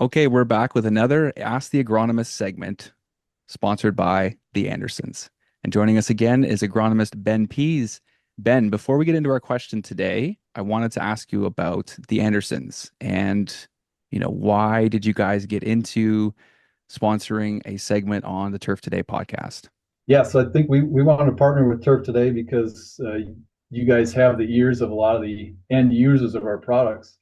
Okay, we're back with another Ask the Agronomist segment sponsored by the Andersons. And joining us again is agronomist Ben Pease. Ben, before we get into our question today, I wanted to ask you about the Andersons and, why did you guys get into sponsoring a segment on the Turf Today podcast? Yeah, so I think we want to partner with Turf today because you guys have the ears of a lot of the end users of our products.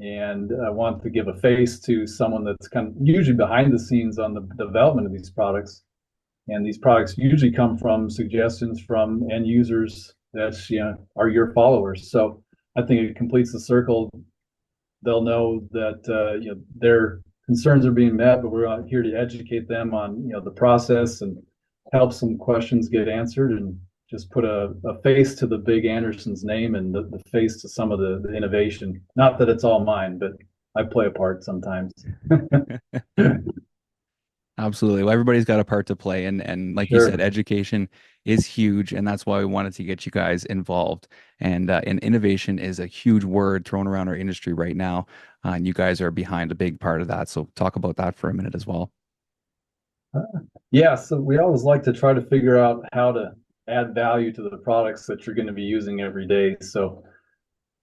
And I want to give a face to someone that's kind of usually behind the scenes on the development of these products. And these products usually come from suggestions from end users that are your followers. So I think it completes the circle. They'll know that their concerns are being met, but we're out here to educate them on the process and help some questions get answered and just put a face to the big Anderson's name and the face to some of the innovation. Not that it's all mine, but I play a part sometimes. Absolutely. Well, everybody's got a part to play, and like you said, Sure. education is huge, and that's why we wanted to get you guys involved. And innovation is a huge word thrown around our industry right now, and you guys are behind a big part of that. So talk about that for a minute as well. Yeah, so we always like to try to figure out how to add value to the products that you're going to be using every day. So,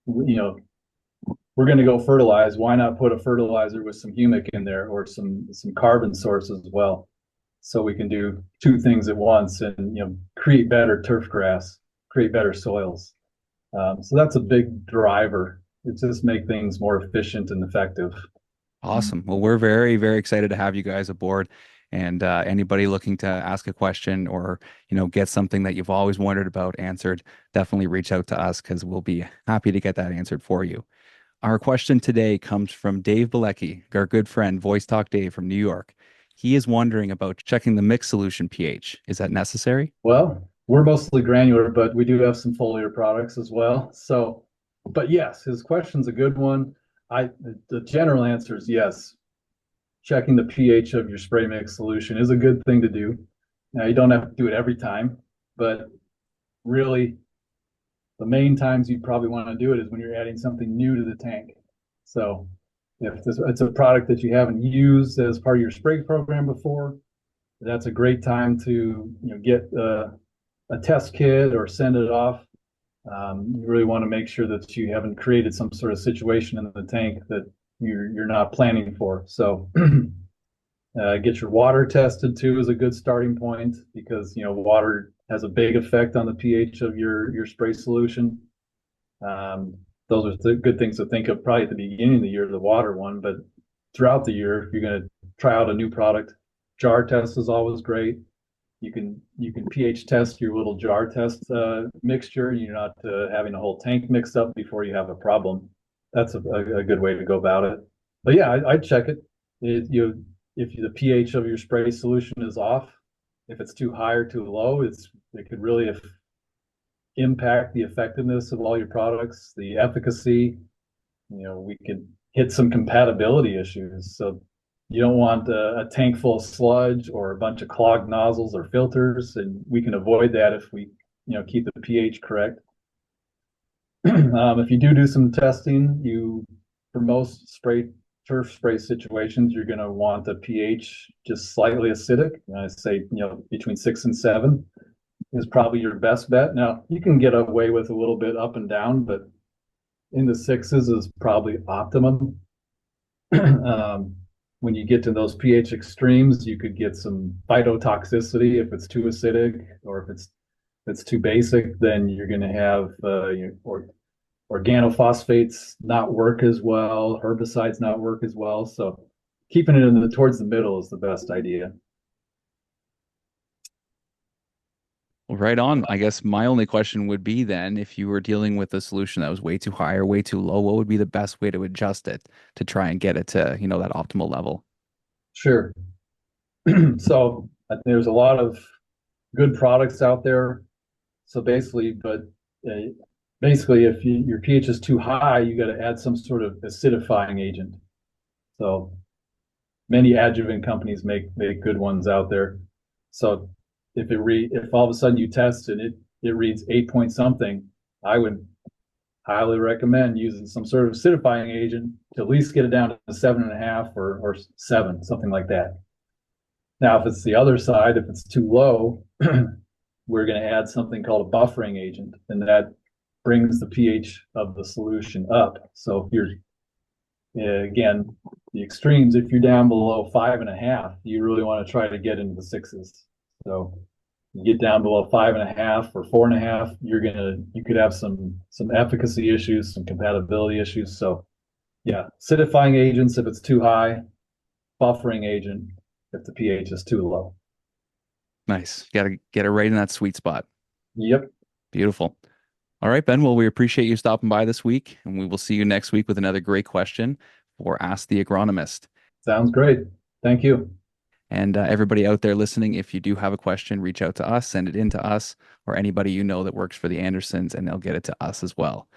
you know, we're going to go fertilize. Why not put a fertilizer with some humic in there or some carbon source as well? So we can do two things at once and create better turf grass, create better soils. So that's a big driver. It just make things more efficient and effective. Awesome. Well, we're very, very excited to have you guys aboard. And anybody looking to ask a question or, get something that you've always wondered about answered, definitely reach out to us because we'll be happy to get that answered for you. Our question today comes from Dave Bilecki, our good friend, Voice Talk Dave from New York. He is wondering about checking the mix solution pH. Is that necessary? Well, we're mostly granular, but we do have some foliar products as well. So, but yes, his question's a good one. The general answer is yes. Checking the pH of your spray mix solution is a good thing to do. Now, you don't have to do it every time, but really the main times you probably want to do it is when you're adding something new to the tank. So if it's a product that you haven't used as part of your spray program before, that's a great time to get a test kit or send it off. You really want to make sure that you haven't created some sort of situation in the tank that you're not planning for. So get your water tested too is a good starting point because water has a big effect on the pH of your spray solution. Those are good things to think of probably at the beginning of the year, the water one, but throughout the year, if you're going to try out a new product, jar test is always great. You can pH test your little jar test mixture. You're not having a whole tank mixed up before you have a problem. That's a good way to go about it. But yeah, I'd check it. If the pH of your spray solution is off, if it's too high or too low, it could really impact the effectiveness of all your products, the efficacy. We could hit some compatibility issues. So you don't want a tank full of sludge or a bunch of clogged nozzles or filters, and we can avoid that if we, keep the pH correct. If you do some testing, for most turf spray situations, you're going to want the pH just slightly acidic. I say, between 6 and 7 is probably your best bet. Now you can get away with a little bit up and down, but in the sixes is probably optimum. When you get to those pH extremes, you could get some phytotoxicity if it's too acidic, or if it's too basic, then you're going to have organophosphates not work as well, herbicides not work as well. So keeping it towards the middle is the best idea. Well, right on. I guess my only question would be then, if you were dealing with a solution that was way too high or way too low, what would be the best way to adjust it to try and get it to, that optimal level? Sure. So there's a lot of good products out there. So uh, basically, if your pH is too high, you got to add some sort of acidifying agent. So many adjuvant companies make good ones out there. So if all of a sudden you test and it reads 8 point something, I would highly recommend using some sort of acidifying agent to at least get it down to 7.5 or 7, something like that. Now, if it's the other side, if it's too low, we're going to add something called a buffering agent, and that brings the pH of the solution up. So if you're, again, the extremes, if you're down below 5.5, you really want to try to get into the sixes. So you get down below 5.5 or 4.5, you could have some efficacy issues, some compatibility issues. So yeah, acidifying agents if it's too high, buffering agent if the pH is too low. Nice. Got to get it right in that sweet spot. Yep. Beautiful. All right, Ben. Well, we appreciate you stopping by this week, and we will see you next week with another great question for Ask the Agronomist. Sounds great. Thank you. And everybody out there listening, if you do have a question, reach out to us, send it in to us, or anybody you know that works for the Andersons, and they'll get it to us as well.